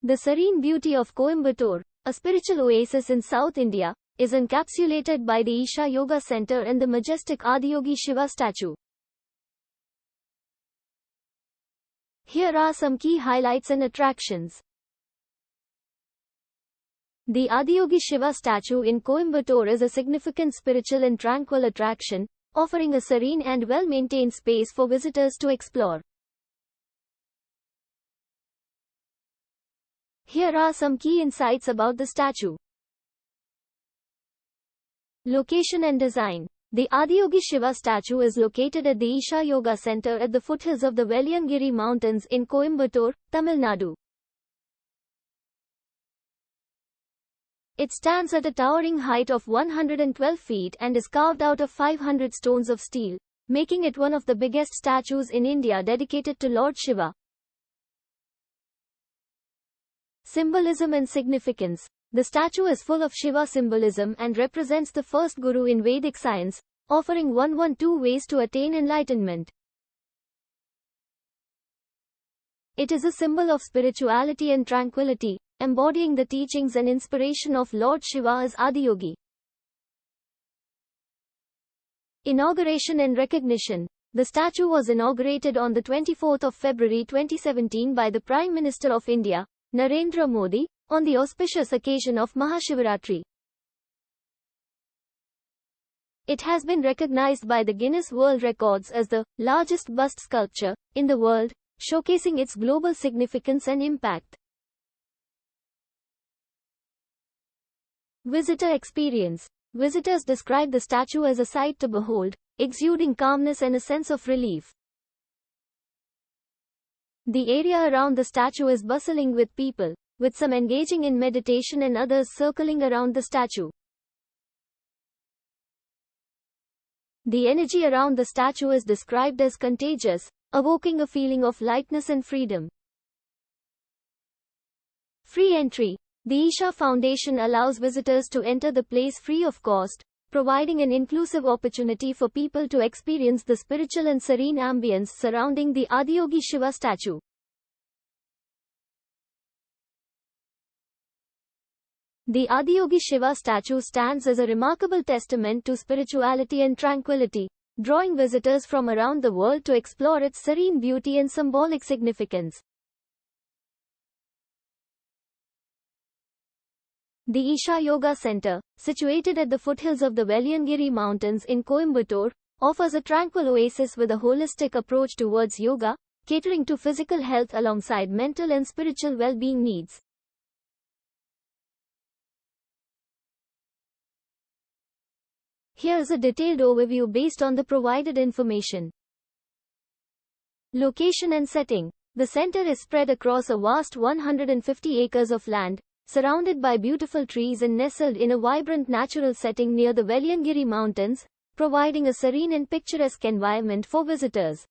The serene beauty of Coimbatore, a spiritual oasis in South India, is encapsulated by the Isha Yoga Center and the majestic Adiyogi Shiva statue. Here are some key highlights and attractions. The Adiyogi Shiva statue in Coimbatore is a significant spiritual and tranquil attraction, offering a serene and well-maintained space for visitors to explore. Here are some key insights about the statue. Location and design. The Adiyogi Shiva statue is located at the Isha Yoga Center at the foothills of the Velliangiri Mountains in Coimbatore, Tamil Nadu. It stands at a towering height of 112 feet and is carved out of 500 stones of steel, making it one of the biggest statues in India dedicated to Lord Shiva. Symbolism and significance. The statue is full of Shiva symbolism and represents the first guru in Vedic science, offering 112 ways to attain enlightenment. It is a symbol of spirituality and tranquility, embodying the teachings and inspiration of Lord Shiva as Adiyogi. Inauguration and recognition. The statue was inaugurated on the 24th of February 2017 by the Prime Minister of India, Narendra Modi, on the auspicious occasion of Mahashivaratri. It has been recognized by the Guinness World Records as the largest bust sculpture in the world, showcasing its global significance and impact. Visitor experience. Visitors describe the statue as a sight to behold, exuding calmness and a sense of relief. The area around the statue is bustling with people, with some engaging in meditation and others circling around the statue. The energy around the statue is described as contagious, evoking a feeling of lightness and freedom. Free entry. The Isha Foundation allows visitors to enter the place free of cost, providing an inclusive opportunity for people to experience the spiritual and serene ambience surrounding the Adiyogi Shiva statue. The Adiyogi Shiva statue stands as a remarkable testament to spirituality and tranquility, drawing visitors from around the world to explore its serene beauty and symbolic significance. The Isha Yoga Center, situated at the foothills of the Velliangiri Mountains in Coimbatore, offers a tranquil oasis with a holistic approach towards yoga, catering to physical health alongside mental and spiritual well-being needs. Here's a detailed overview based on the provided information. Location and setting. The center is spread across a vast 150 acres of land, surrounded by beautiful trees and nestled in a vibrant natural setting near the Velliangiri Mountains, providing a serene and picturesque environment for visitors.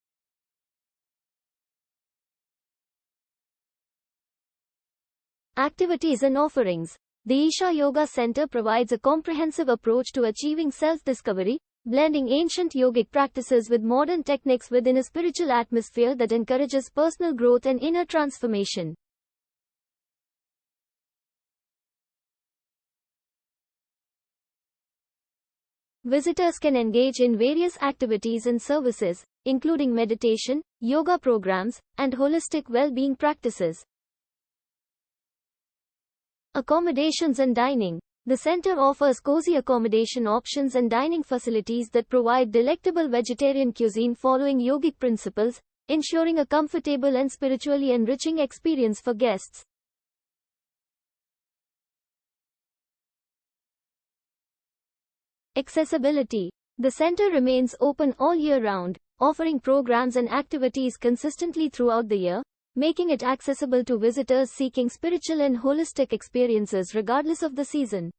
Activities and offerings. The Isha Yoga Center provides a comprehensive approach to achieving self-discovery, blending ancient yogic practices with modern techniques within a spiritual atmosphere that encourages personal growth and inner transformation. Visitors can engage in various activities and services, including meditation, yoga programs, and holistic well-being practices. Accommodations and dining. The center offers cozy accommodation options and dining facilities that provide delectable vegetarian cuisine following yogic principles, ensuring a comfortable and spiritually enriching experience for guests. Accessibility. The center remains open all year round, offering programs and activities consistently throughout the year, making it accessible to visitors seeking spiritual and holistic experiences regardless of the season.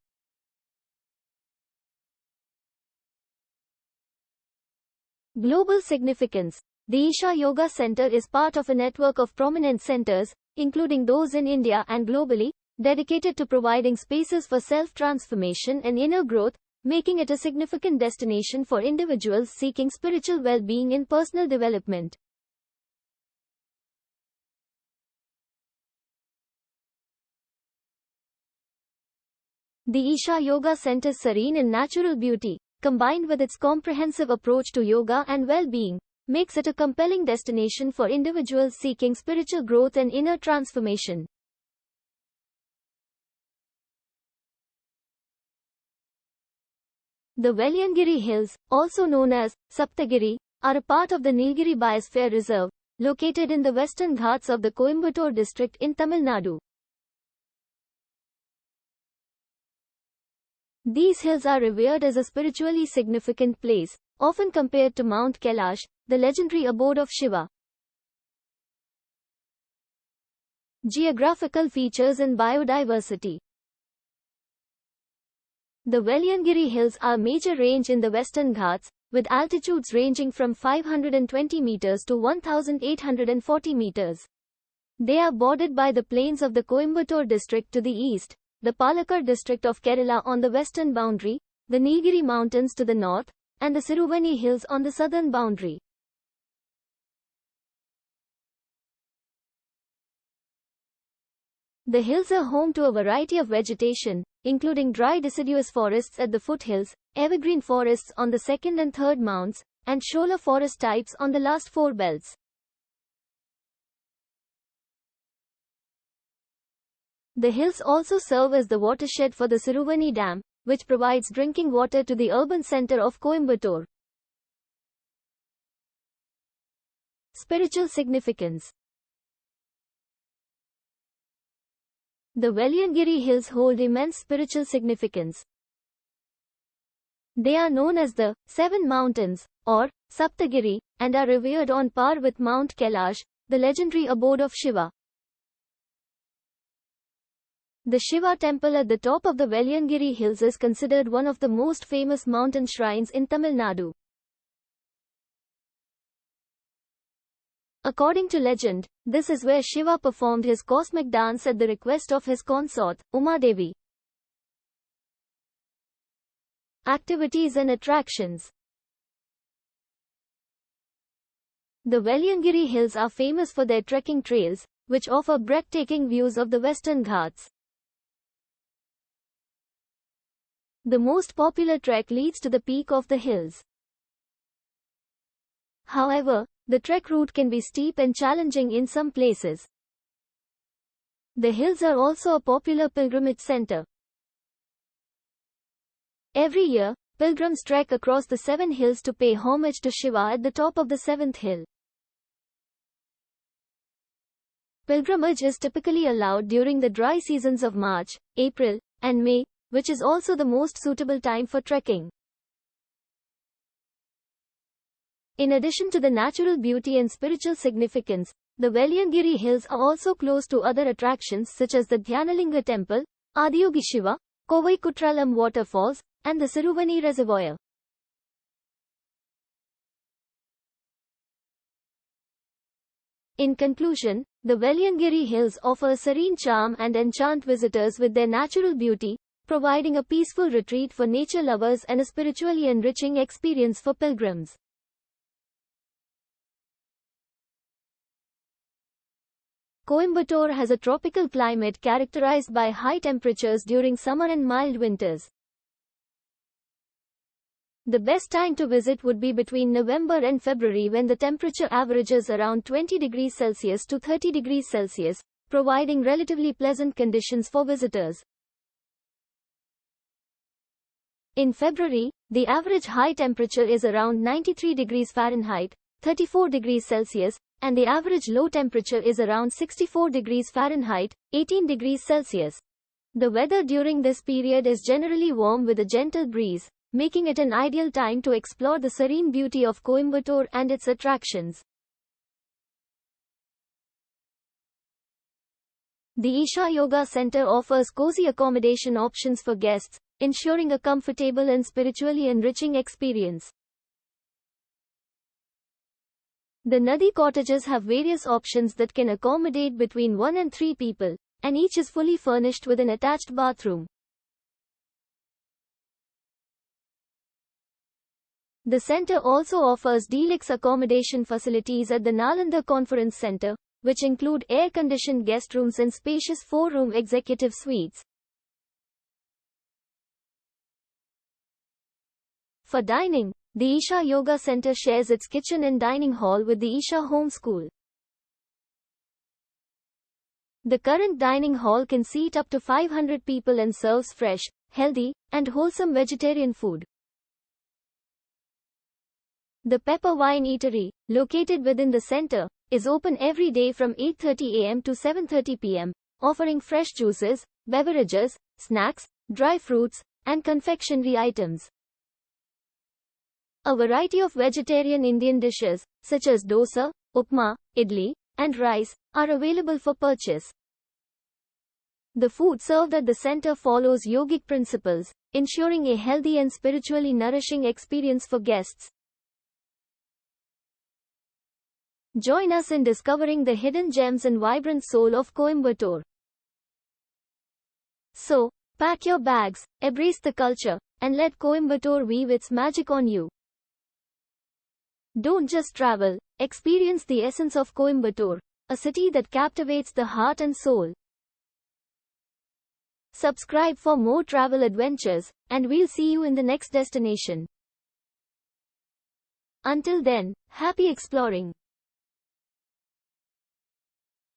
Global significance. The Isha Yoga Center is part of a network of prominent centers, including those in India and globally, dedicated to providing spaces for self-transformation and inner growth, making it a significant destination for individuals seeking spiritual well-being and personal development. The Isha Yoga Center's serene and natural beauty, combined with its comprehensive approach to yoga and well-being, makes it a compelling destination for individuals seeking spiritual growth and inner transformation. The Velliangiri Hills, also known as Saptagiri, are a part of the Nilgiri Biosphere Reserve, located in the Western Ghats of the Coimbatore district in Tamil Nadu. These hills are revered as a spiritually significant place, often compared to Mount Kailash, the legendary abode of Shiva. Geographical features and biodiversity. The Velliangiri Hills are a major range in the Western Ghats, with altitudes ranging from 520 meters to 1,840 meters. They are bordered by the plains of the Coimbatore district to the east, the Palakkad district of Kerala on the western boundary, the Nilgiri Mountains to the north, and the Serene Hills on the southern boundary. The hills are home to a variety of vegetation, including dry deciduous forests at the foothills, evergreen forests on the second and third mounts, and shola forest types on the last four belts. The hills also serve as the watershed for the Serene Dam, which provides drinking water to the urban center of Coimbatore. Spiritual significance. The Velliangiri Hills hold immense spiritual significance. They are known as the Seven Mountains, or Saptagiri, and are revered on par with Mount Kailash, the legendary abode of Shiva. The Shiva temple at the top of the Velliangiri Hills is considered one of the most famous mountain shrines in Tamil Nadu. According to legend, this is where Shiva performed his cosmic dance at the request of his consort, Uma Devi. Activities and attractions. The Velliangiri Hills are famous for their trekking trails, which offer breathtaking views of the Western Ghats. The most popular trek leads to the peak of the hills. However, the trek route can be steep and challenging in some places. The hills are also a popular pilgrimage center. Every year, pilgrims trek across the seven hills to pay homage to Shiva at the top of the seventh hill. Pilgrimage is typically allowed during the dry seasons of March, April, and May, which is also the most suitable time for trekking. In addition to the natural beauty and spiritual significance, the Velliangiri Hills are also close to other attractions such as the Dhyanalinga temple, Adiyogi Shiva, Kovai Kutralam waterfalls, and the Serene reservoir. In conclusion, the Velliangiri Hills offer a serene charm and enchant visitors with their natural beauty, providing a peaceful retreat for nature lovers and a spiritually enriching experience for pilgrims. Coimbatore has a tropical climate characterized by high temperatures during summer and mild winters. The best time to visit would be between November and February when the temperature averages around 20 degrees Celsius to 30 degrees Celsius, providing relatively pleasant conditions for visitors. In February, the average high temperature is around 93 degrees Fahrenheit, 34 degrees Celsius, and the average low temperature is around 64 degrees Fahrenheit, 18 degrees Celsius. The weather during this period is generally warm with a gentle breeze, making it an ideal time to explore the serene beauty of Coimbatore and its attractions. The Isha Yoga Center offers cozy accommodation options for guests, ensuring a comfortable and spiritually enriching experience. The Nadi cottages have various options that can accommodate between 1 and 3 people, and each is fully furnished with an attached bathroom. The center also offers deluxe accommodation facilities at the Nalanda Conference Center, which include air-conditioned guest rooms and spacious 4-room executive suites. For dining, the Isha Yoga Center shares its kitchen and dining hall with the Isha Home School. The current dining hall can seat up to 500 people and serves fresh, healthy, and wholesome vegetarian food. The Pepper Wine Eatery, located within the center, is open every day from 8:30 a.m. to 7:30 p.m., offering fresh juices, beverages, snacks, dry fruits, and confectionery items. A variety of vegetarian Indian dishes, such as dosa, upma, idli, and rice, are available for purchase. The food served at the center follows yogic principles, ensuring a healthy and spiritually nourishing experience for guests. Join us in discovering the hidden gems and vibrant soul of Coimbatore. So, pack your bags, embrace the culture, and let Coimbatore weave its magic on you. Don't just travel, experience the essence of Coimbatore, a city that captivates the heart and soul. Subscribe for more travel adventures, and we'll see you in the next destination. Until then, happy exploring.